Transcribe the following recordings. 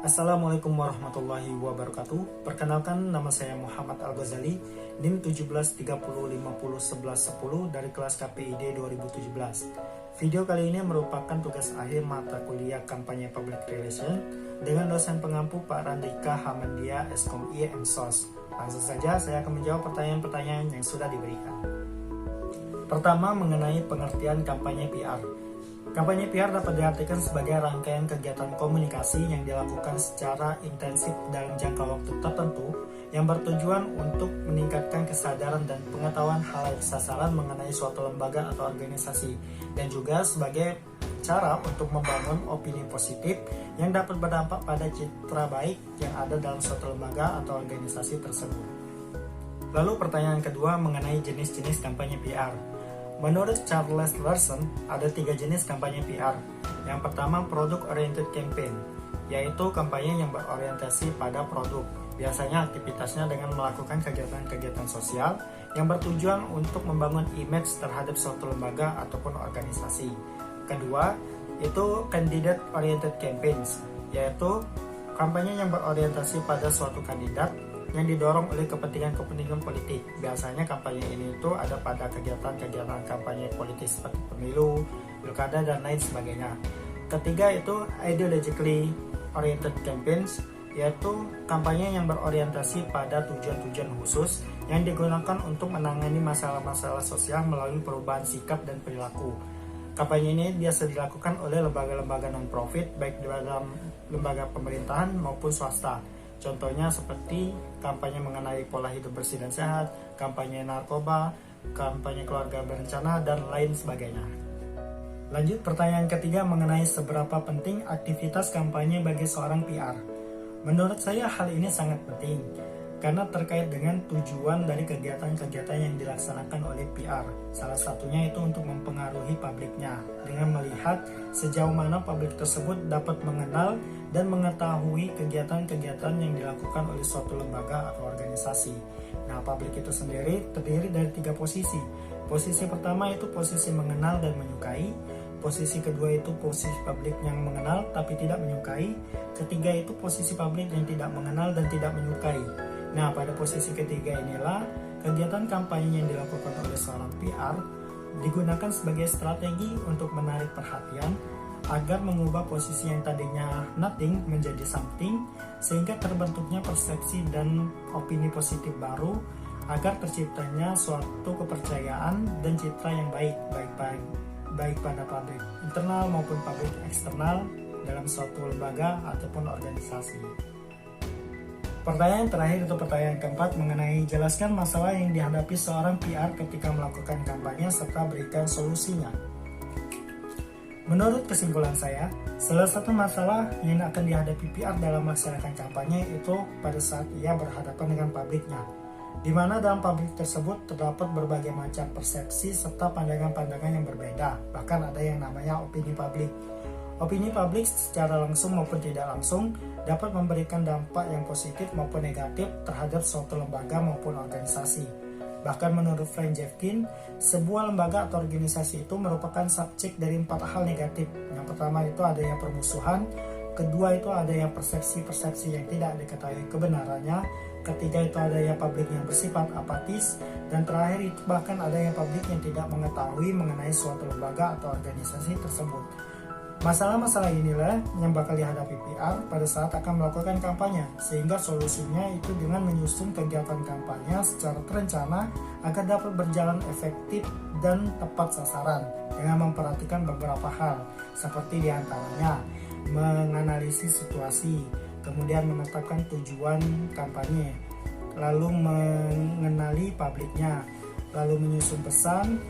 Assalamualaikum warahmatullahi wabarakatuh. Perkenalkan, nama saya Muhammad Al-Ghazali, NIM 1730501110 dari kelas KPID 2017. Video kali ini merupakan tugas akhir mata kuliah kampanye Public Relation dengan dosen pengampu Pak Randika Hamandia, Eskom IMSOS. Langsung saja saya akan menjawab pertanyaan-pertanyaan yang sudah diberikan. Pertama, mengenai pengertian kampanye PR. Kampanye PR dapat diartikan sebagai rangkaian kegiatan komunikasi yang dilakukan secara intensif dalam jangka waktu tertentu yang bertujuan untuk meningkatkan kesadaran dan pengetahuan halayak sasaran mengenai suatu lembaga atau organisasi, dan juga sebagai cara untuk membangun opini positif yang dapat berdampak pada citra baik yang ada dalam suatu lembaga atau organisasi tersebut. Lalu pertanyaan kedua mengenai jenis-jenis kampanye PR. Menurut Charles Larson, ada 3 jenis kampanye PR. Yang pertama, product oriented campaign, yaitu kampanye yang berorientasi pada produk. Biasanya aktivitasnya dengan melakukan kegiatan-kegiatan sosial yang bertujuan untuk membangun image terhadap suatu lembaga ataupun organisasi. Kedua, itu candidate oriented campaigns, yaitu kampanye yang berorientasi pada suatu kandidat yang didorong oleh kepentingan-kepentingan politik. Biasanya kampanye ini itu ada pada kegiatan-kegiatan kampanye politik seperti pemilu, pilkada, dan lain sebagainya. Ketiga, itu ideologically oriented campaigns, yaitu kampanye yang berorientasi pada tujuan-tujuan khusus yang digunakan untuk menangani masalah-masalah sosial melalui perubahan sikap dan perilaku. Kampanye ini biasa dilakukan oleh lembaga-lembaga non-profit, baik dalam lembaga pemerintahan maupun swasta. Contohnya seperti kampanye mengenai pola hidup bersih dan sehat, kampanye narkoba, kampanye keluarga berencana, dan lain sebagainya. Lanjut, pertanyaan ketiga mengenai seberapa penting aktivitas kampanye bagi seorang PR. Menurut saya hal ini sangat penting, karena terkait dengan tujuan dari kegiatan-kegiatan yang dilaksanakan oleh PR. Salah satunya itu untuk mempengaruhi publiknya, dengan melihat sejauh mana publik tersebut dapat mengenal dan mengetahui kegiatan-kegiatan yang dilakukan oleh suatu lembaga atau organisasi. Nah, publik itu sendiri terdiri dari 3 posisi. Posisi pertama itu posisi mengenal dan menyukai. Posisi kedua itu posisi publik yang mengenal tapi tidak menyukai. Ketiga itu posisi publik yang tidak mengenal dan tidak menyukai. Nah, pada posisi ketiga inilah kegiatan kampanye yang dilakukan oleh seorang PR digunakan sebagai strategi untuk menarik perhatian agar mengubah posisi yang tadinya nothing menjadi something, sehingga terbentuknya persepsi dan opini positif baru agar terciptanya suatu kepercayaan dan citra yang baik pada publik internal maupun publik eksternal dalam suatu lembaga ataupun organisasi. Pertanyaan terakhir itu pertanyaan keempat mengenai jelaskan masalah yang dihadapi seorang PR ketika melakukan kampanye serta berikan solusinya. Menurut kesimpulan saya, salah satu masalah yang akan dihadapi PR dalam melaksanakan kampanye itu pada saat ia berhadapan dengan publiknya, di mana dalam publik tersebut terdapat berbagai macam persepsi serta pandangan-pandangan yang berbeda, bahkan ada yang namanya opini publik. Opini publik secara langsung maupun tidak langsung dapat memberikan dampak yang positif maupun negatif terhadap suatu lembaga maupun organisasi. Bahkan menurut Frank Jeffkin, sebuah lembaga atau organisasi itu merupakan subjek dari 4 hal negatif. Yang pertama itu adanya permusuhan, kedua itu adanya persepsi-persepsi yang tidak diketahui kebenarannya, ketiga itu adanya publik yang bersifat apatis, dan terakhir itu bahkan adanya publik yang tidak mengetahui mengenai suatu lembaga atau organisasi tersebut. Masalah-masalah inilah yang bakal dihadapi PR pada saat akan melakukan kampanye, sehingga solusinya itu dengan menyusun kegiatan kampanye secara terencana agar dapat berjalan efektif dan tepat sasaran dengan memperhatikan beberapa hal, seperti diantaranya menganalisis situasi, kemudian menetapkan tujuan kampanye, lalu mengenali publiknya, lalu menyusun pesan,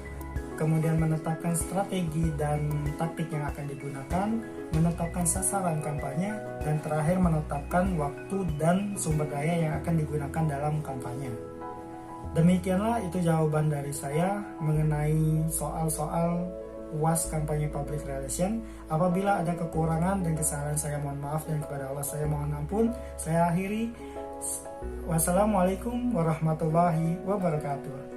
kemudian menetapkan strategi dan taktik yang akan digunakan, menetapkan sasaran kampanye, dan terakhir menetapkan waktu dan sumber daya yang akan digunakan dalam kampanye. Demikianlah itu jawaban dari saya mengenai soal-soal UAS kampanye Public Relation. Apabila ada kekurangan dan kesalahan, saya mohon maaf, dan kepada Allah saya mohon ampun. Saya akhiri. Wassalamualaikum warahmatullahi wabarakatuh.